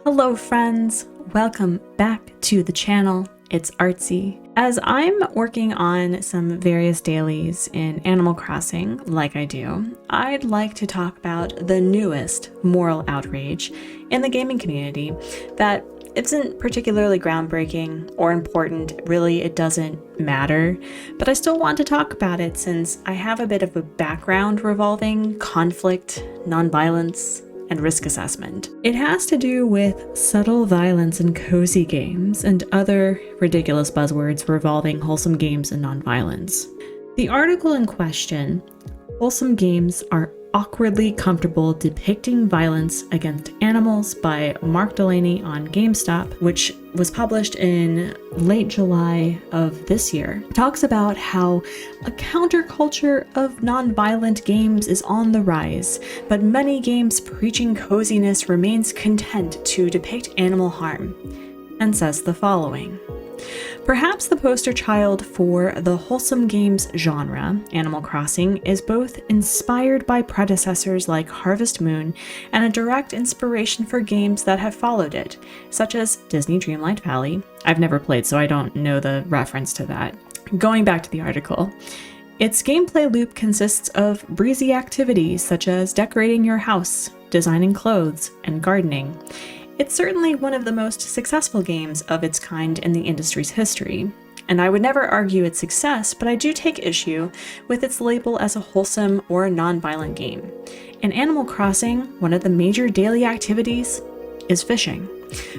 Hello friends, welcome back to the channel. It's Artsy. As I'm working on some various dailies in Animal Crossing, like I do, I'd like to talk about the newest moral outrage in the gaming community that isn't particularly groundbreaking or important. Really, it doesn't matter, but I still want to talk about it since I have a bit of a background revolving conflict, nonviolence, and risk assessment. It has to do with subtle violence in cozy games and other ridiculous buzzwords revolving wholesome games and nonviolence. The article in question, Wholesome Games Are Awkwardly Comfortable Depicting Violence Against Animals by Mark Delaney on GameStop, which was published in late July of this year, talks about how a counterculture of non-violent games is on the rise, but many games preaching coziness remains content to depict animal harm, and says the following. Perhaps the poster child for the wholesome games genre, Animal Crossing, is both inspired by predecessors like Harvest Moon and a direct inspiration for games that have followed it, such as Disney Dreamlight Valley. I've never played, so I don't know the reference to that. Going back to the article, its gameplay loop consists of breezy activities such as decorating your house, designing clothes, and gardening. It's certainly one of the most successful games of its kind in the industry's history, and I would never argue its success, but I do take issue with its label as a wholesome or non-violent game. In Animal Crossing, one of the major daily activities is fishing.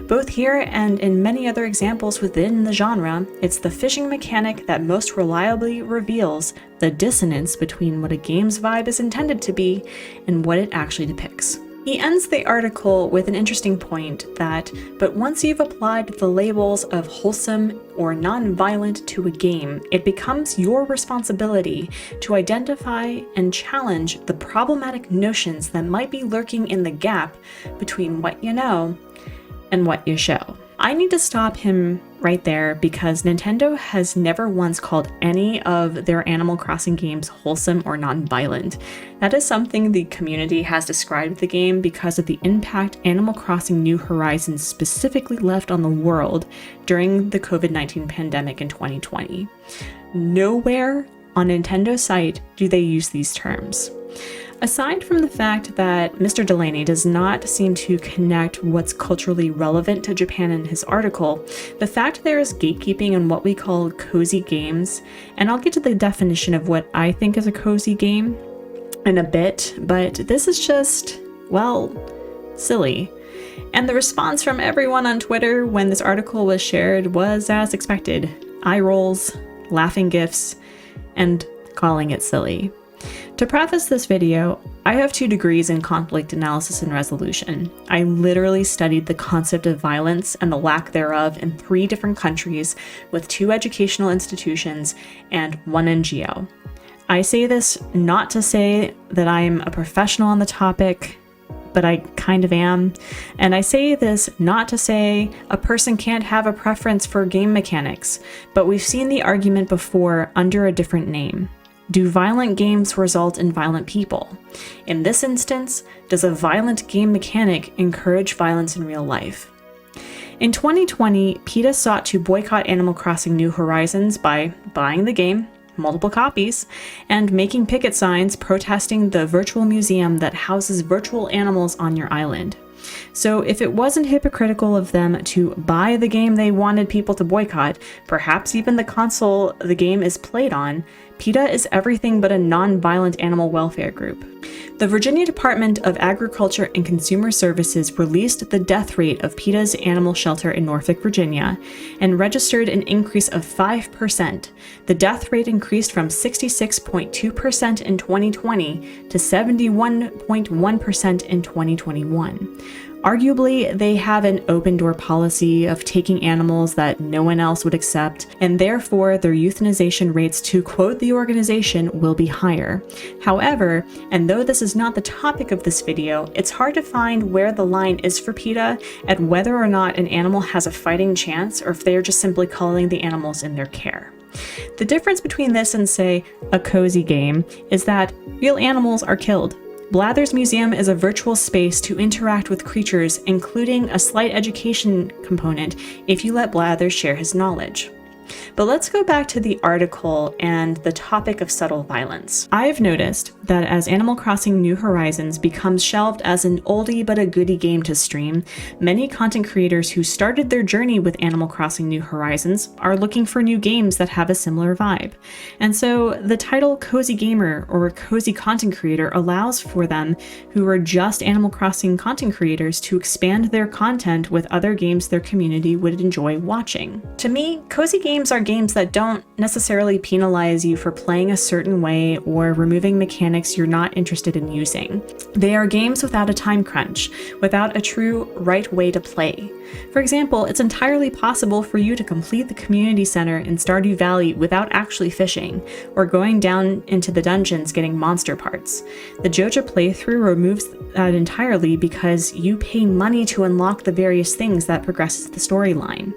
Both here and in many other examples within the genre, it's the fishing mechanic that most reliably reveals the dissonance between what a game's vibe is intended to be and what it actually depicts. He ends the article with an interesting point that, but once you've applied the labels of wholesome or non-violent to a game, it becomes your responsibility to identify and challenge the problematic notions that might be lurking in the gap between what you know and what you show. I need to stop him right there because Nintendo has never once called any of their Animal Crossing games wholesome or non-violent. That is something the community has described the game because of the impact Animal Crossing New Horizons specifically left on the world during the COVID-19 pandemic in 2020. Nowhere on Nintendo's site do they use these terms. Aside from the fact that Mr. Delaney does not seem to connect what's culturally relevant to Japan in his article, the fact there is gatekeeping in what we call cozy games, and I'll get to the definition of what I think is a cozy game in a bit, but this is just, well, silly. And the response from everyone on Twitter when this article was shared was as expected. Eye rolls, laughing gifs, and calling it silly. To preface this video, I have 2 degrees in conflict analysis and resolution. I literally studied the concept of violence and the lack thereof in 3 different countries with 2 educational institutions and 1 NGO. I say this not to say that I'm a professional on the topic, but I kind of am. And I say this not to say a person can't have a preference for game mechanics, but we've seen the argument before under a different name. Do violent games result in violent people? In this instance, does a violent game mechanic encourage violence in real life? In 2020, PETA sought to boycott Animal Crossing New Horizons by buying the game, multiple copies, and making picket signs protesting the virtual museum that houses virtual animals on your island. So if it wasn't hypocritical of them to buy the game they wanted people to boycott, perhaps even the console the game is played on, PETA is everything but a non-violent animal welfare group. The Virginia Department of Agriculture and Consumer Services released the death rate of PETA's animal shelter in Norfolk, Virginia, and registered an increase of 5%. The death rate increased from 66.2% in 2020 to 71.1% in 2021. Arguably, they have an open-door policy of taking animals that no one else would accept, and therefore their euthanization rates, to quote the organization, will be higher. However, and though this is not the topic of this video, it's hard to find where the line is for PETA and whether or not an animal has a fighting chance or if they are just simply culling the animals in their care. The difference between this and, say, a cozy game is that real animals are killed. Blather's Museum is a virtual space to interact with creatures, including a slight education component if you let Blather share his knowledge. But let's go back to the article and the topic of subtle violence. I've noticed that as Animal Crossing New Horizons becomes shelved as an oldie but a goodie game to stream, many content creators who started their journey with Animal Crossing New Horizons are looking for new games that have a similar vibe. And so the title Cozy Gamer or Cozy Content Creator allows for them who are just Animal Crossing content creators to expand their content with other games their community would enjoy watching. To me, cozy games are games that don't necessarily penalize you for playing a certain way or removing mechanics you're not interested in using. They are games without a time crunch, without a true right way to play. For example, it's entirely possible for you to complete the community center in Stardew Valley without actually fishing, or going down into the dungeons getting monster parts. The Joja playthrough removes that entirely because you pay money to unlock the various things that progresses the storyline.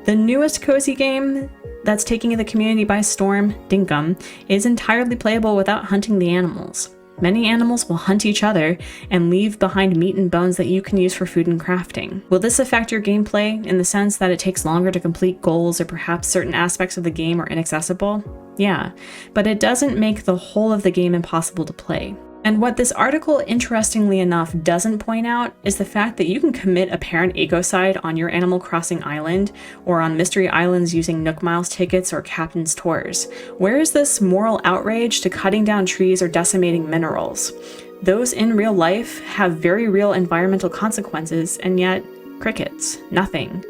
The newest cozy game that's taking the community by storm, Dinkum, is entirely playable without hunting the animals. Many animals will hunt each other and leave behind meat and bones that you can use for food and crafting. Will this affect your gameplay in the sense that it takes longer to complete goals or perhaps certain aspects of the game are inaccessible? Yeah, but it doesn't make the whole of the game impossible to play. And what this article, interestingly enough, doesn't point out is the fact that you can commit apparent ecocide on your Animal Crossing island or on mystery islands using Nook Miles tickets or Captain's Tours. Where is this moral outrage to cutting down trees or decimating minerals? Those in real life have very real environmental consequences, and yet crickets, nothing.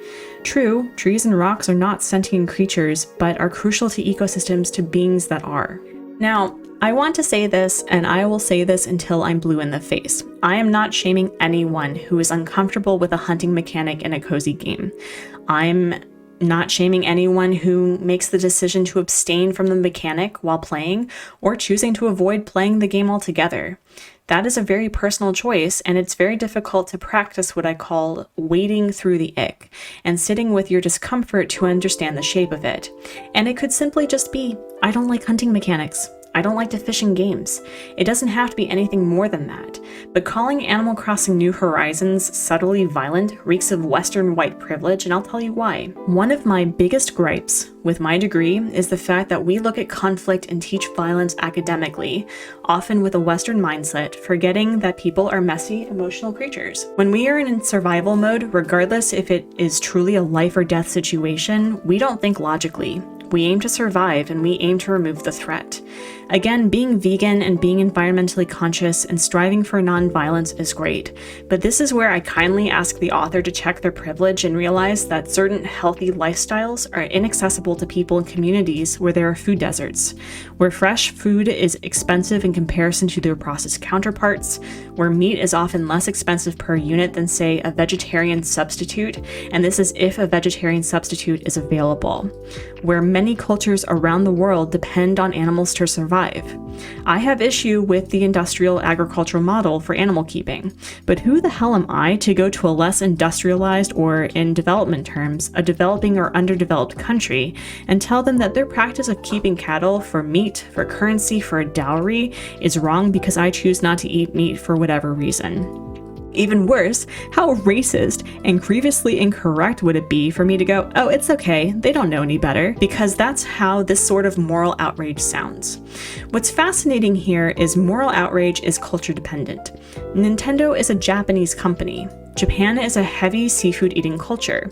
True, trees and rocks are not sentient creatures, but are crucial to ecosystems to beings that are. Now, I want to say this, and I will say this until I'm blue in the face. I am not shaming anyone who is uncomfortable with a hunting mechanic in a cozy game. I'm not shaming anyone who makes the decision to abstain from the mechanic while playing, or choosing to avoid playing the game altogether. That is a very personal choice, and it's very difficult to practice what I call wading through the ick, and sitting with your discomfort to understand the shape of it. And it could simply just be, I don't like hunting mechanics. I don't like to fish in games. It doesn't have to be anything more than that. But calling Animal Crossing New Horizons subtly violent reeks of Western white privilege, and I'll tell you why. One of my biggest gripes with my degree is the fact that we look at conflict and teach violence academically, often with a Western mindset, forgetting that people are messy, emotional creatures. When we are in survival mode, regardless if it is truly a life or death situation, we don't think logically. We aim to survive, and we aim to remove the threat. Again, being vegan and being environmentally conscious and striving for non-violence is great, but this is where I kindly ask the author to check their privilege and realize that certain healthy lifestyles are inaccessible to people in communities where there are food deserts, where fresh food is expensive in comparison to their processed counterparts, where meat is often less expensive per unit than, say, a vegetarian substitute, and this is if a vegetarian substitute is available, where many cultures around the world depend on animals to survive. I have issue with the industrial agricultural model for animal keeping, but who the hell am I to go to a less industrialized, or in development terms, a developing or underdeveloped country and tell them that their practice of keeping cattle for meat, for currency, for a dowry is wrong because I choose not to eat meat for whatever reason? Even worse, how racist and grievously incorrect would it be for me to go, oh, it's okay, they don't know any better, because that's how this sort of moral outrage sounds. What's fascinating here is moral outrage is culture dependent. Nintendo is a Japanese company. Japan is a heavy seafood eating culture.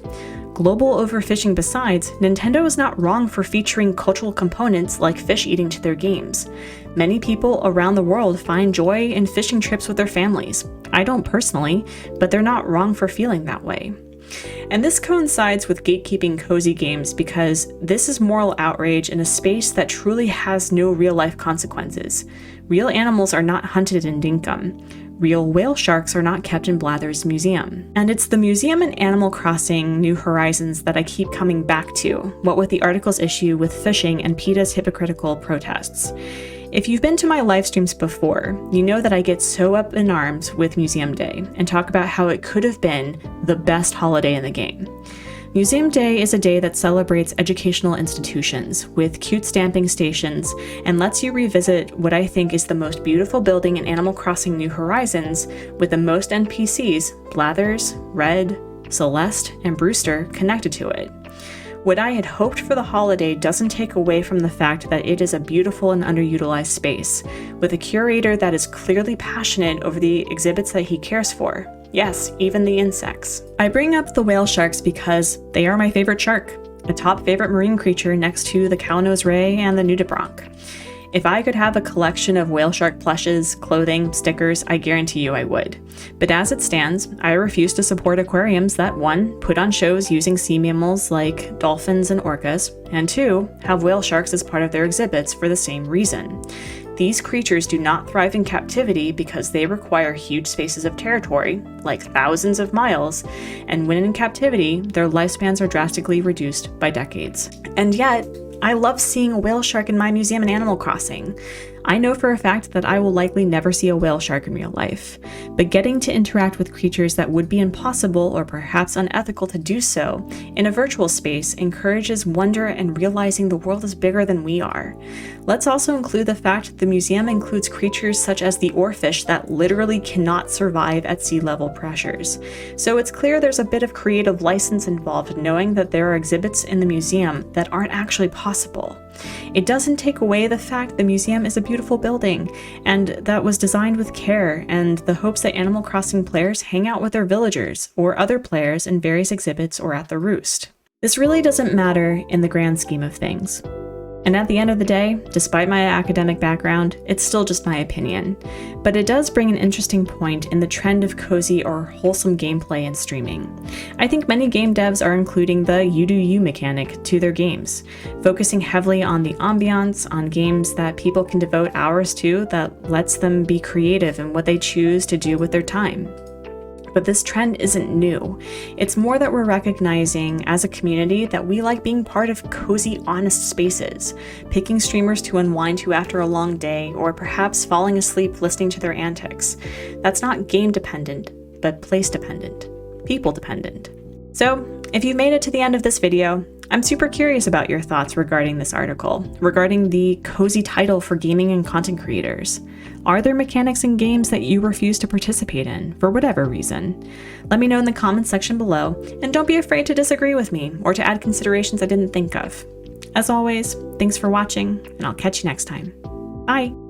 Global overfishing besides, Nintendo is not wrong for featuring cultural components like fish eating to their games. Many people around the world find joy in fishing trips with their families. I don't personally, but they're not wrong for feeling that way. And this coincides with gatekeeping cozy games because this is moral outrage in a space that truly has no real-life consequences. Real animals are not hunted in Dinkum. Real whale sharks are not kept in Blather's Museum. And it's the museum in Animal Crossing New Horizons that I keep coming back to, what with the article's issue with fishing and PETA's hypocritical protests. If you've been to my live streams before, you know that I get so up in arms with Museum Day and talk about how it could have been the best holiday in the game. Museum Day is a day that celebrates educational institutions with cute stamping stations and lets you revisit what I think is the most beautiful building in Animal Crossing New Horizons, with the most NPCs, Blathers, Red, Celeste, and Brewster, connected to it. What I had hoped for the holiday doesn't take away from the fact that it is a beautiful and underutilized space, with a curator that is clearly passionate over the exhibits that he cares for. Yes, even the insects. I bring up the whale sharks because they are my favorite shark, a top favorite marine creature next to the cow-nose ray and the nudibranch. If I could have a collection of whale shark plushes, clothing, stickers, I guarantee you I would. But as it stands, I refuse to support aquariums that 1. Put on shows using sea mammals like dolphins and orcas, and 2. Have whale sharks as part of their exhibits for the same reason. These creatures do not thrive in captivity because they require huge spaces of territory, like thousands of miles, and when in captivity, their lifespans are drastically reduced by decades. And yet, I love seeing a whale shark in my museum in Animal Crossing. I know for a fact that I will likely never see a whale shark in real life, but getting to interact with creatures that would be impossible or perhaps unethical to do so in a virtual space encourages wonder and realizing the world is bigger than we are. Let's also include the fact the museum includes creatures such as the oarfish that literally cannot survive at sea level pressures. So it's clear there's a bit of creative license involved knowing that there are exhibits in the museum that aren't actually possible. It doesn't take away the fact the museum is a beautiful building and that was designed with care and the hopes that Animal Crossing players hang out with their villagers or other players in various exhibits or at the roost. This really doesn't matter in the grand scheme of things. And at the end of the day, despite my academic background, it's still just my opinion. But it does bring an interesting point in the trend of cozy or wholesome gameplay and streaming. I think many game devs are including the you do you mechanic to their games, focusing heavily on the ambiance, on games that people can devote hours to that lets them be creative in what they choose to do with their time. But this trend isn't new. It's more that we're recognizing as a community that we like being part of cozy, honest spaces, picking streamers to unwind to after a long day, or perhaps falling asleep listening to their antics. That's not game dependent, but place dependent, people dependent. So, if you've made it to the end of this video, I'm super curious about your thoughts regarding this article, regarding the cozy title for gaming and content creators. Are there mechanics in games that you refuse to participate in, for whatever reason? Let me know in the comments section below, and don't be afraid to disagree with me, or to add considerations I didn't think of. As always, thanks for watching, and I'll catch you next time. Bye!